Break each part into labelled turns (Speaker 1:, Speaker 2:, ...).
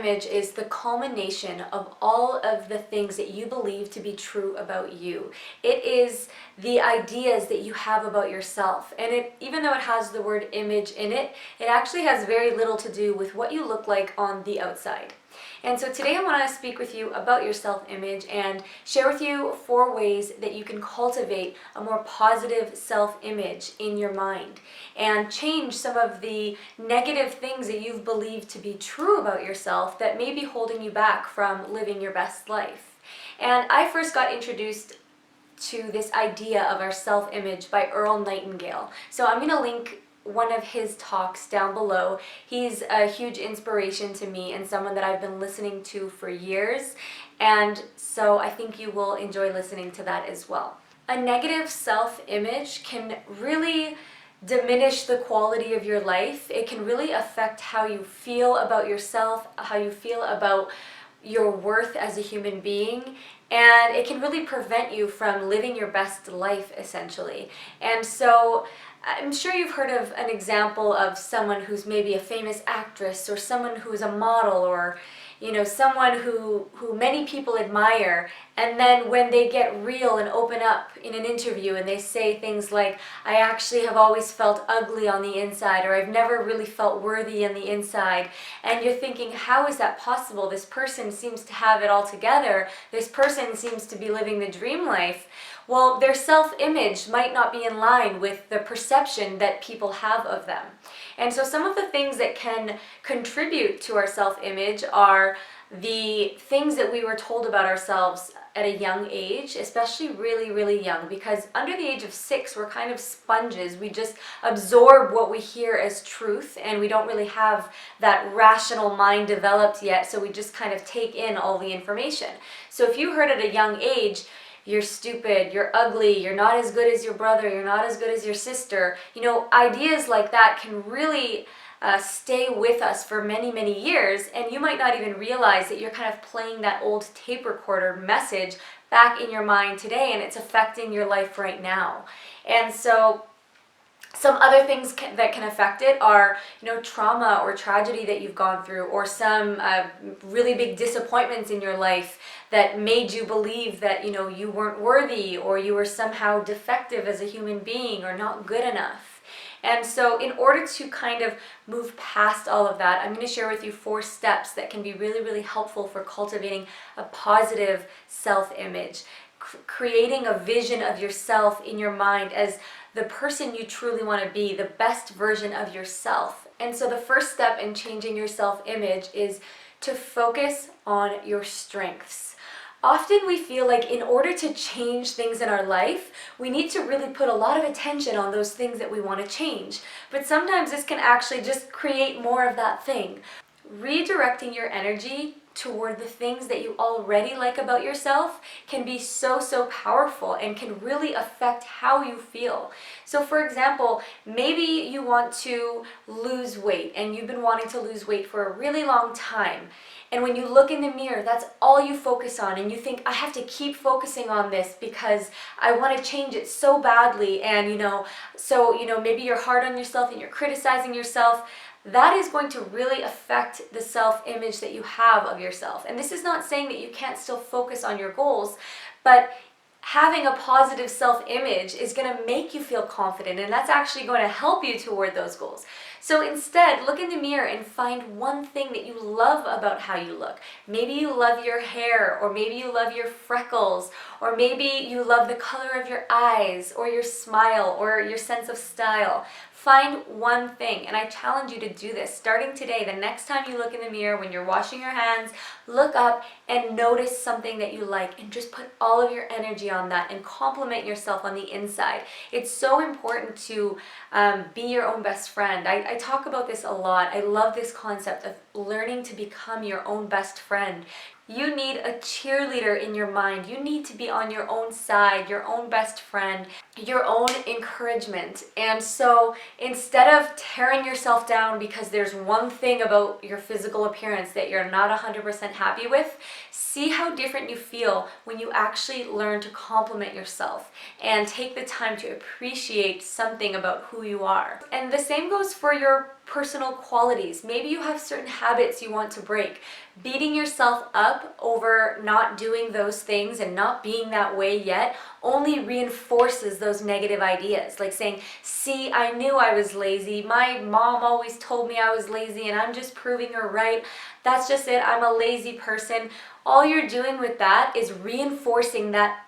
Speaker 1: self-image is the culmination of all of the things that you believe to be true about you. It is the ideas that you have about yourself. And even though it has the word image in it, it actually has very little to do with what you look like on the outside. And so today I want to speak with you about your self-image and share with you 4 ways that you can cultivate a more positive self-image in your mind and change some of the negative things that you've believed to be true about yourself that may be holding you back from living your best life. And I first got introduced to this idea of our self-image by Earl Nightingale. So I'm going to link one of his talks down below. He's a huge inspiration to me and someone that I've been listening to for years, and so I think you will enjoy listening to that as well. A negative self-image can really diminish the quality of your life. It can really affect how you feel about yourself, how you feel about your worth as a human being, and it can really prevent you from living your best life, essentially. And so I'm sure you've heard of an example of someone who's maybe a famous actress or someone who's a model, or someone who many people admire, and then when they get real and open up in an interview and they say things like, I actually have always felt ugly on the inside, or I've never really felt worthy on the inside, and you're thinking, how is that possible? This person seems to have it all together. This person seems to be living the dream life. Well, their self-image might not be in line with the perception that people have of them. And so some of the things that can contribute to our self-image are the things that we were told about ourselves at a young age, especially really, really young, because under the age of 6, we're kind of sponges. We just absorb what we hear as truth, and we don't really have that rational mind developed yet, so we just kind of take in all the information. So if you heard at a young age, you're stupid, you're ugly, you're not as good as your brother, you're not as good as your sister, ideas like that can really stay with us for many, many years, and you might not even realize that you're kind of playing that old tape recorder message back in your mind today, and it's affecting your life right now. And so some other things that can affect it are, trauma or tragedy that you've gone through, or some really big disappointments in your life that made you believe that, you weren't worthy, or you were somehow defective as a human being, or not good enough. And so in order to kind of move past all of that, I'm going to share with you 4 steps that can be really, really helpful for cultivating a positive self-image. Creating a vision of yourself in your mind as the person you truly want to be, the best version of yourself. And so the first step in changing your self-image is to focus on your strengths. Often we feel like in order to change things in our life, we need to really put a lot of attention on those things that we want to change. But sometimes this can actually just create more of that thing. Redirecting your energy toward the things that you already like about yourself can be so, so powerful and can really affect how you feel. So for example, maybe you want to lose weight and you've been wanting to lose weight for a really long time. And when you look in the mirror, that's all you focus on, and you think, I have to keep focusing on this because I want to change it so badly. And maybe you're hard on yourself and you're criticizing yourself. That is going to really affect the self-image that you have of yourself. And this is not saying that you can't still focus on your goals, but having a positive self-image is going to make you feel confident, and that's actually going to help you toward those goals. So instead, look in the mirror and find one thing that you love about how you look. Maybe you love your hair, or maybe you love your freckles, or maybe you love the color of your eyes, or your smile, or your sense of style. Find one thing, and I challenge you to do this starting today. The next time you look in the mirror, when you're washing your hands, look up and notice something that you like, and just put all of your energy on that and compliment yourself on the inside. It's so important to be your own best friend. I talk about this a lot. I love this concept of learning to become your own best friend. You need a cheerleader in your mind. You need to be on your own side, your own best friend, your own encouragement. And so instead of tearing yourself down because there's one thing about your physical appearance that you're not 100% happy with, see how different you feel when you actually learn to compliment yourself and take the time to appreciate something about who you are. And the same goes for your personal qualities. Maybe you have certain habits you want to break. Beating yourself up over not doing those things and not being that way yet only reinforces those negative ideas. Like saying, see, I knew I was lazy. My mom always told me I was lazy and I'm just proving her right. That's just it. I'm a lazy person. All you're doing with that is reinforcing that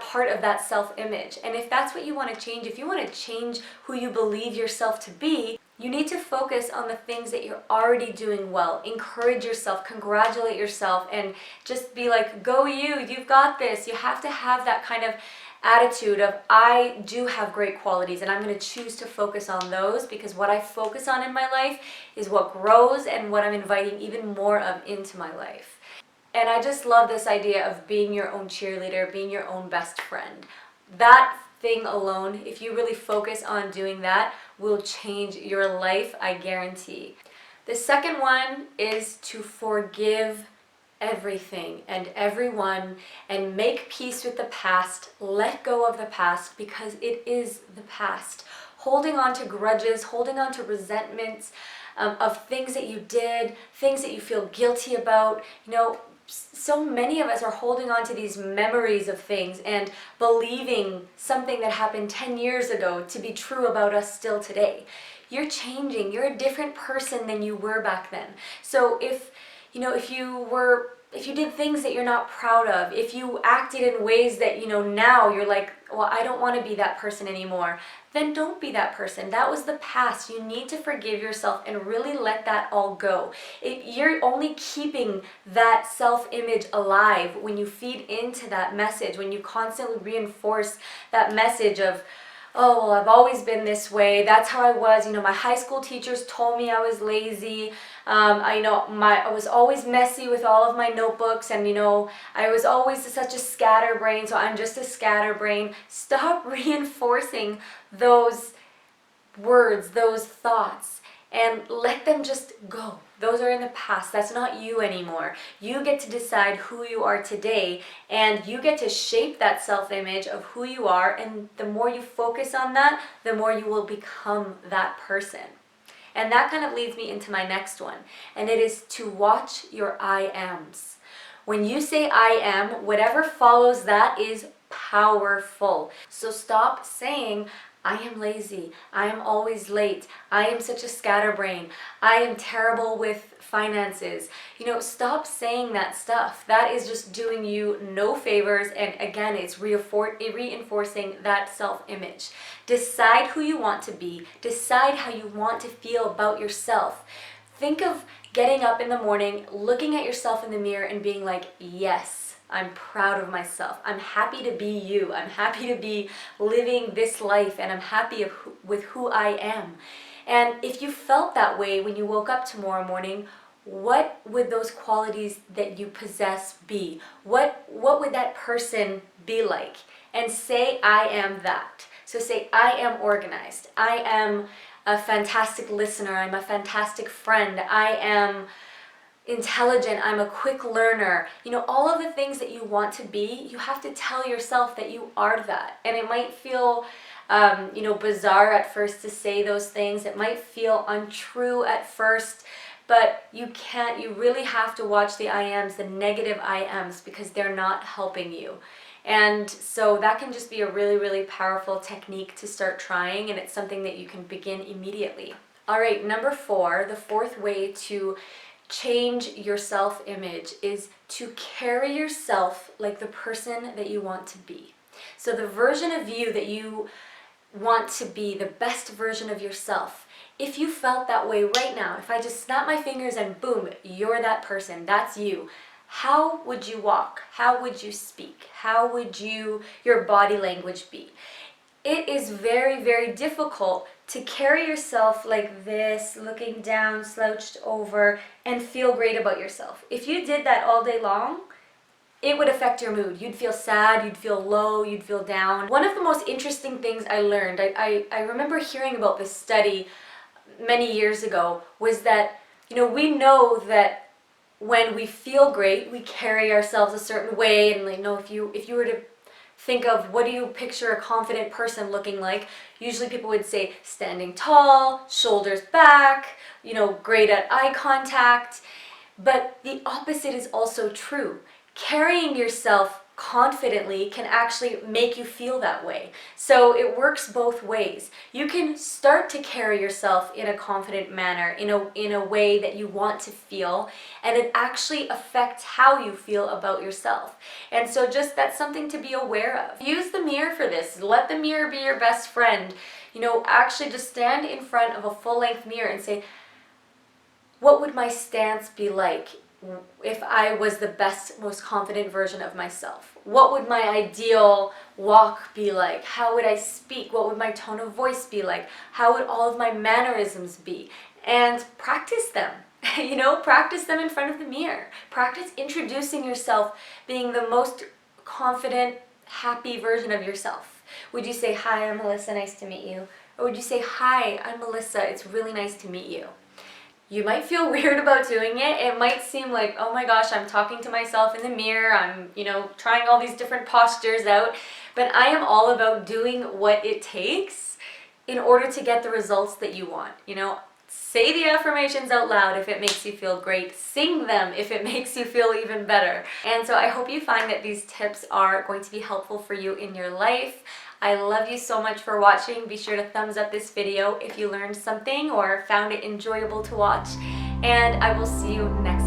Speaker 1: part of that self-image. And if that's what you want to change, if you want to change who you believe yourself to be, you need to focus on the things that you're already doing well. Encourage yourself, congratulate yourself, and just be like, go you, you've got this. You have to have that kind of attitude of, I do have great qualities and I'm going to choose to focus on those, because what I focus on in my life is what grows and what I'm inviting even more of into my life. And I just love this idea of being your own cheerleader, being your own best friend. That thing alone, if you really focus on doing that, will change your life, I guarantee. The second one is to forgive everything and everyone and make peace with the past. Let go of the past, because it is the past. Holding on to grudges, holding on to resentments of things that you did, things that you feel guilty about, so many of us are holding on to these memories of things and believing something that happened 10 years ago to be true about us still today. You're changing. You're a different person than you were back then. So if you did things that you're not proud of, if you acted in ways that, now you're like, well, I don't want to be that person anymore, then don't be that person. That was the past. You need to forgive yourself and really let that all go. You're only keeping that self-image alive when you feed into that message, when you constantly reinforce that message of, oh, well, I've always been this way. That's how I was. My high school teachers told me I was lazy. I was always messy with all of my notebooks, and I was always such a scatterbrain, so I'm just a scatterbrain. Stop reinforcing those words, those thoughts, and let them just go. Those are in the past. That's not you anymore. You get to decide who you are today, and you get to shape that self-image of who you are, and the more you focus on that, the more you will become that person. And that kind of leads me into my next one, and it is to watch your I ams. When you say I am, whatever follows that is powerful. So stop saying, I am lazy, I am always late, I am such a scatterbrain, I am terrible with finances. Stop saying that stuff. That is just doing you no favors, and again, it's reinforcing that self-image. Decide who you want to be. Decide how you want to feel about yourself. Think of getting up in the morning, looking at yourself in the mirror and being like, yes, I'm proud of myself. I'm happy to be you. I'm happy to be living this life, and I'm happy with who I am. And if you felt that way when you woke up tomorrow morning, what would those qualities that you possess be? What would that person be like? And say, I am that. So say, I am organized. I am a fantastic listener. I'm a fantastic friend. I am intelligent, I'm a quick learner. All of the things that you want to be, you have to tell yourself that you are that. And it might feel, bizarre at first to say those things. It might feel untrue at first, but you really have to watch the I ams, the negative I ams, because they're not helping you. And so that can just be a really, really powerful technique to start trying, and it's something that you can begin immediately. All right, number 4, the fourth way to change your self-image is to carry yourself like the person that you want to be. So the version of you that you want to be, the best version of yourself, if you felt that way right now, if I just snap my fingers and boom, you're that person, that's you, how would you walk? How would you speak? How would your body language be? It is very, very difficult to carry yourself like this, looking down, slouched over, and feel great about yourself. If you did that all day long, it would affect your mood. You'd feel sad, you'd feel low, you'd feel down. One of the most interesting things I learned, I remember hearing about this study many years ago, was that, we know that when we feel great, we carry ourselves a certain way, and if you were to think of what do you picture a confident person looking like, usually people would say standing tall, shoulders back, great at eye contact. But the opposite is also true. Carrying yourself confidently can actually make you feel that way. So it works both ways. You can start to carry yourself in a confident manner, in a way that you want to feel, and it actually affects how you feel about yourself. And so that's something to be aware of. Use the mirror for this. Let the mirror be your best friend. Actually just stand in front of a full-length mirror and say, what would my stance be like if I was the best, most confident version of myself? What would my ideal walk be like? How would I speak? What would my tone of voice be like? How would all of my mannerisms be? And practice them. Practice them in front of the mirror. Practice introducing yourself, being the most confident, happy version of yourself. Would you say, hi, I'm Melissa, nice to meet you? Or would you say, hi, I'm Melissa, it's really nice to meet you? You might feel weird about doing it. It might seem like, oh my gosh, I'm talking to myself in the mirror. I'm, trying all these different postures out. But I am all about doing what it takes in order to get the results that you want. Say the affirmations out loud if it makes you feel great. Sing them if it makes you feel even better. And so I hope you find that these tips are going to be helpful for you in your life. I love you so much for watching. Be sure to thumbs up this video if you learned something or found it enjoyable to watch. And I will see you next time.